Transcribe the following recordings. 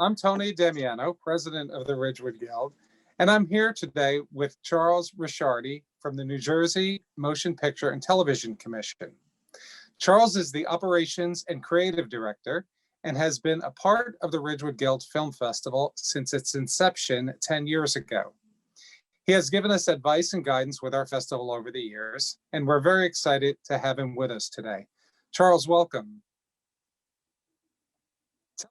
I'm Tony Damiano, president of the Ridgewood Guild, and I'm here today with Charles Ricciardi from the New Jersey Motion Picture and Television Commission. Charles is the operations and creative director and has been a part of the Ridgewood Guild Film Festival since its inception 10 years ago. He has given us advice and guidance with our festival over the years, and we're very excited to have him with us today. Charles, welcome.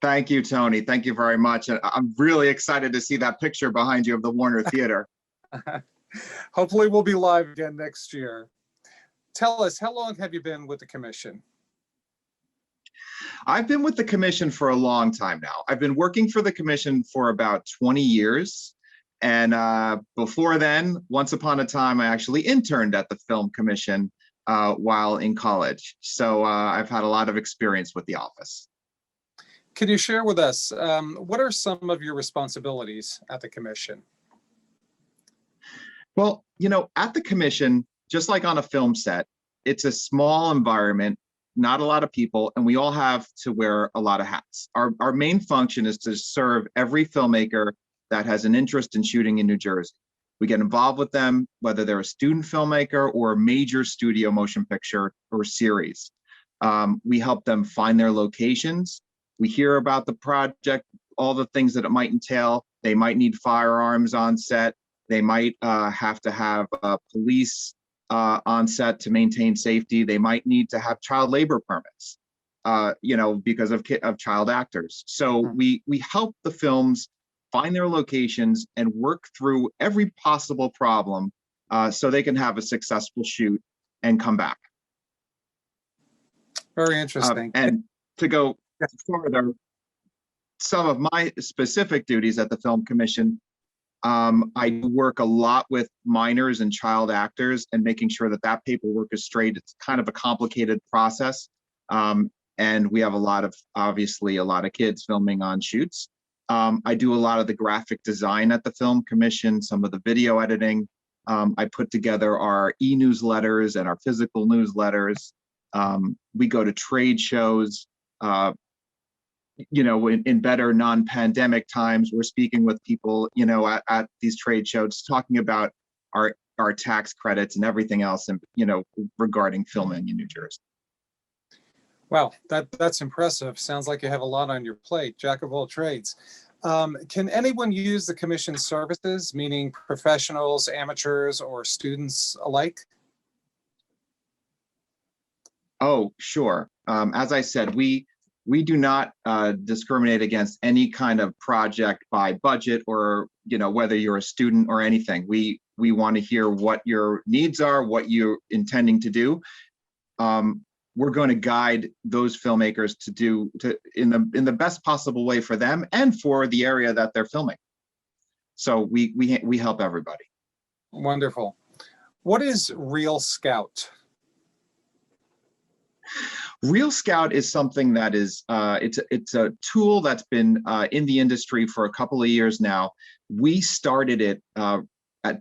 Thank you, Tony. Thank you very much. I'm really excited to see that picture behind you of the Warner Theater. Hopefully we'll be live again next year. Tell us, how long have you been with the commission? I've been with the commission for a long time now. I've been working for the commission for about 20 years. And before then, once upon a time, I actually interned at the film commission while in college. So I've had a lot of experience with the office. Can you share with us, what are some of your responsibilities at the commission? Well, you know, at the commission, just like on a film set, it's a small environment, not a lot of people, and we all have to wear a lot of hats. Our main function is to serve every filmmaker that has an interest in shooting in New Jersey. We get involved with them, whether they're a student filmmaker or a major studio motion picture or series. We help them find their locations. We hear about the project, all the things that it might entail. They might need firearms on set. They might have to have police on set to maintain safety. They might need to have child labor permits, you know, because of child actors. So we help the films find their locations and work through every possible problem so they can have a successful shoot and come back. Very interesting. And to go further, some of my specific duties at the Film Commission, I work a lot with minors and child actors and making sure that that paperwork is straight. It's kind of a complicated process. And we have obviously a lot of kids filming on shoots. I do a lot of the graphic design at the Film Commission, some of the video editing. I put together our e-newsletters and our physical newsletters. We go to trade shows. You know, in better non-pandemic times, we're speaking with people, you know, at these trade shows, talking about our tax credits and everything else, and you know, regarding filming in New Jersey. Wow, that's impressive. Sounds like you have a lot on your plate, jack of all trades. Can anyone use the commission's services, meaning professionals, amateurs, or students alike? Oh, sure. As I said, we do not discriminate against any kind of project by budget or, you know, whether you're a student or anything. We want to hear what your needs are, what you're intending to do. We're going to guide those filmmakers to do in the best possible way for them and for the area that they're filming. So we help everybody. Wonderful. What is Real Scout? Real Scout is something that is it's a tool that's been in the industry for a couple of years now. We started it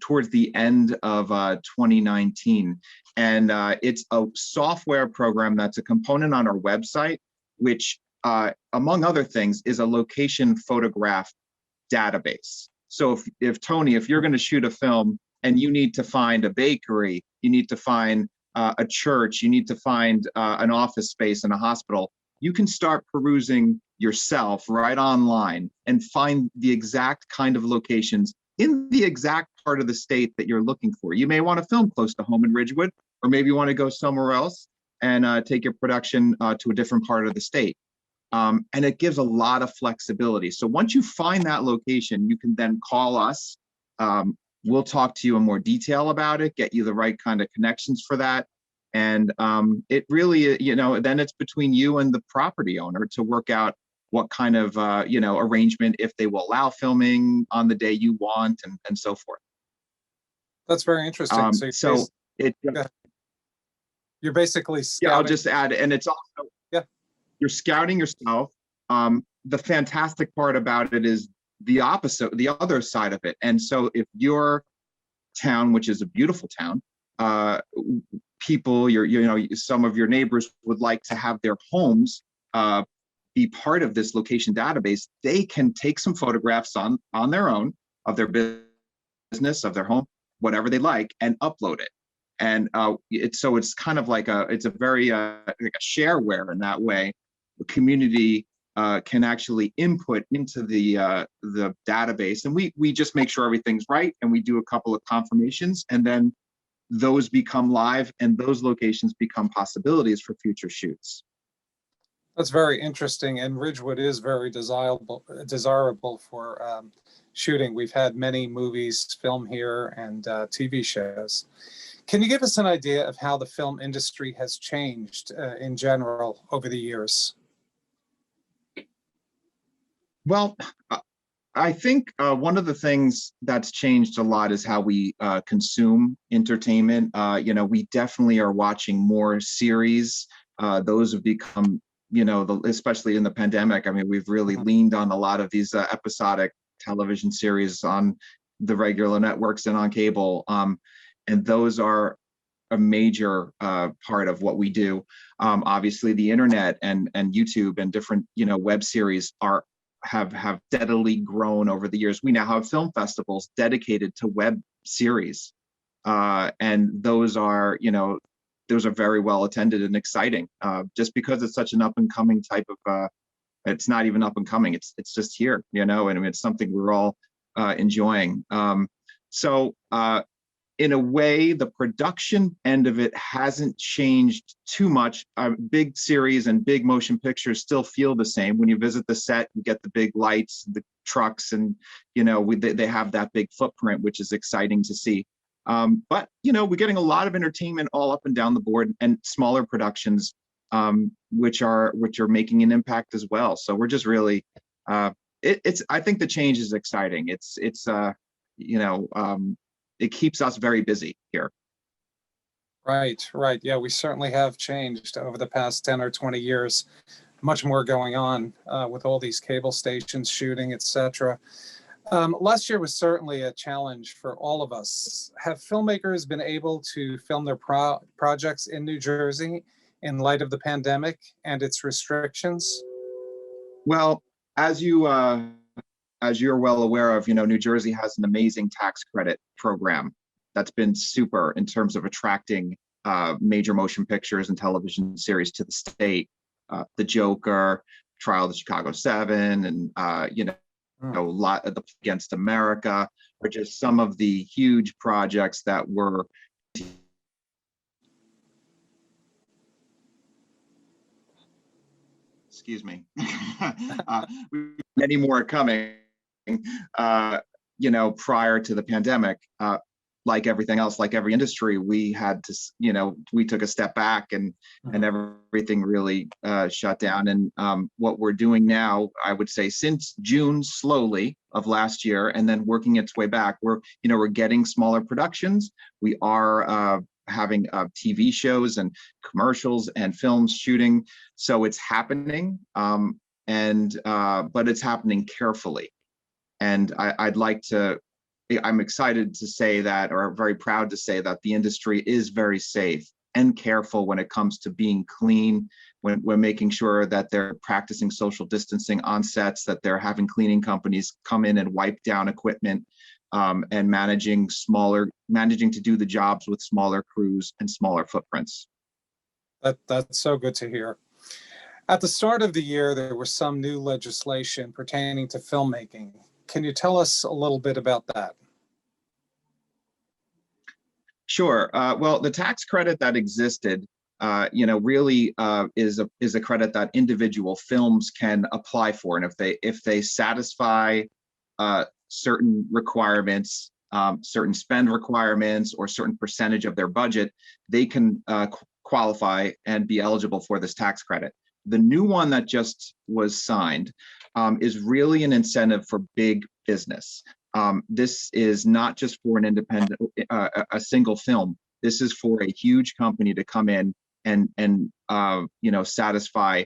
towards the end of 2019, and it's a software program that's a component on our website, which among other things is a location photograph database. So if Tony, if you're going to shoot a film and you need to find a bakery, you need to find a church, you need to find an office space in a hospital, you can start perusing yourself right online and find the exact kind of locations in the exact part of the state that you're looking for. You may want to film close to home in Ridgewood, or maybe you want to go somewhere else and take your production to a different part of the state. And it gives a lot of flexibility. So once you find that location, you can then call us. We'll talk to you in more detail about it, get you the right kind of connections for that. And it really, you know, then it's between you and the property owner to work out what kind of, you know, arrangement, if they will allow filming on the day you want and so forth. That's very interesting. You're basically scouting. Yeah, I'll just add, and it's also, you're scouting yourself. The fantastic part about it is the opposite, the other side of it. And so if your town, which is a beautiful town, people, you know, some of your neighbors would like to have their homes be part of this location database, they can take some photographs on their own of their business, of their home, whatever they like, and upload it. And it's kind of like it's a very like a shareware in that way. The community can actually input into the database, and we just make sure everything's right, and we do a couple of confirmations, and then those become live, and those locations become possibilities for future shoots. That's very interesting, and Ridgewood is very desirable for shooting. We've had many movies film here and TV shows. Can you give us an idea of how the film industry has changed in general over the years? Well, I think one of the things that's changed a lot is how we consume entertainment. We definitely are watching more series. Those have become, especially in the pandemic. I mean, we've really leaned on a lot of these episodic television series on the regular networks and on cable. And those are a major part of what we do. Obviously, the internet and YouTube and different, web series have steadily grown over the years. We now have film festivals dedicated to web series, and those are very well attended and exciting. Just because it's such an up and coming type of, it's not even up and coming. It's just here, and I mean, it's something we're all enjoying. So in a way, the production end of it hasn't changed too much. Big series and big motion pictures still feel the same. When you visit the set, you get the big lights, the trucks, and they have that big footprint, which is exciting to see. But we're getting a lot of entertainment all up and down the board, and smaller productions, which are making an impact as well. So we're just really, I think the change is exciting. It keeps us very busy here. Right. Yeah, we certainly have changed over the past 10 or 20 years. Much more going on with all these cable stations shooting, etc. Last year was certainly a challenge for all of us. Have filmmakers been able to film their projects in New Jersey in light of the pandemic and its restrictions? Well, as you're well aware of, New Jersey has an amazing tax credit program that's been super in terms of attracting major motion pictures and television series to the state. The Joker, Trial of the Chicago 7, and a lot of the Against America are just some of the huge projects that were. Excuse me. Many more coming. Prior to the pandemic, like everything else, like every industry, we had to, we took a step back and everything really shut down. And what we're doing now, I would say since June slowly of last year, and then working its way back, we're getting smaller productions. We are having TV shows and commercials and films shooting. So it's happening, but it's happening carefully. And I'm excited to say that, or very proud to say that the industry is very safe and careful when it comes to being clean, when we're making sure that they're practicing social distancing on sets, that they're having cleaning companies come in and wipe down equipment, and managing to do the jobs with smaller crews and smaller footprints. That's so good to hear. At the start of the year, there was some new legislation pertaining to filmmaking. Can you tell us a little bit about that? Sure. Well, the tax credit that existed, really is a credit that individual films can apply for, and if they satisfy certain requirements, certain spend requirements, or certain percentage of their budget, they can qualify and be eligible for this tax credit. The new one that just was signed is really an incentive for big business. This is not just for an independent, a single film. This is for a huge company to come in and satisfy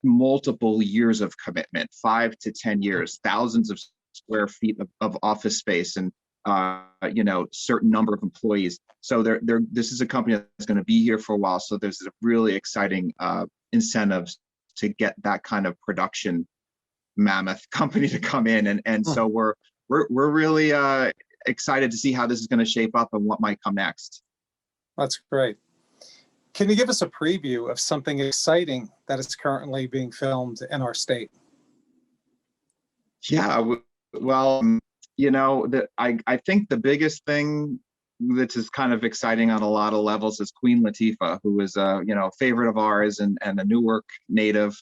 multiple years of commitment, 5 to 10 years, thousands of square feet of office space, and certain number of employees. So this is a company that's going to be here for a while. So there's a really exciting incentives to get that kind of production mammoth company to come in, and so we're really excited to see how this is going to shape up and what might come next. That's great. Can you give us a preview of something exciting that is currently being filmed in our state? Yeah, well, you know, I think the biggest thing that is kind of exciting on a lot of levels is Queen Latifah, who is a favorite of ours and a Newark native.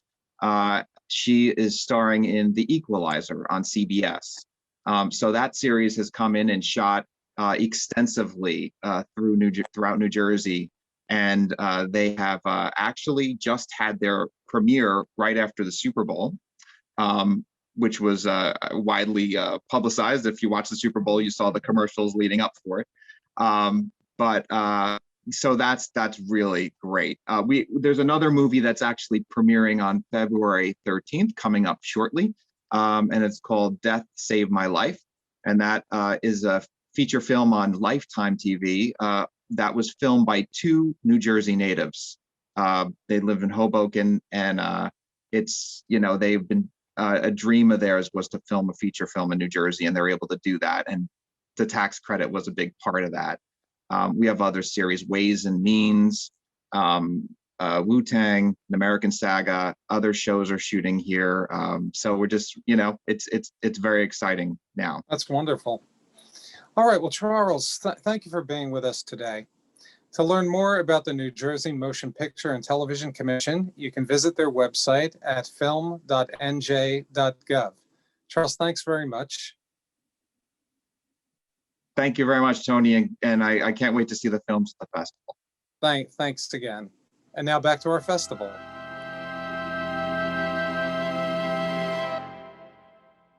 She is starring in The Equalizer on CBS. So that series has come in and shot extensively throughout New Jersey, and they have actually just had their premiere right after the Super Bowl. Which was widely publicized. If you watch the Super Bowl, you saw the commercials leading up for it. So that's really great. There's another movie that's actually premiering on February 13th, coming up shortly, and it's called Death Saved My Life, and that is a feature film on Lifetime TV that was filmed by two New Jersey natives. They live in Hoboken, and it's they've been a dream of theirs was to film a feature film in New Jersey, and they're able to do that. And the tax credit was a big part of that. We have other series, Ways and Means, Wu-Tang, An American Saga. Other shows are shooting here, so we're just, it's very exciting now. That's wonderful. All right, well, Charles, thank you for being with us today. To learn more about the New Jersey Motion Picture and Television Commission, you can visit their website at film.nj.gov. Charles, thanks very much. Thank you very much, Tony, and I can't wait to see the films at the festival. Thanks again. And now back to our festival.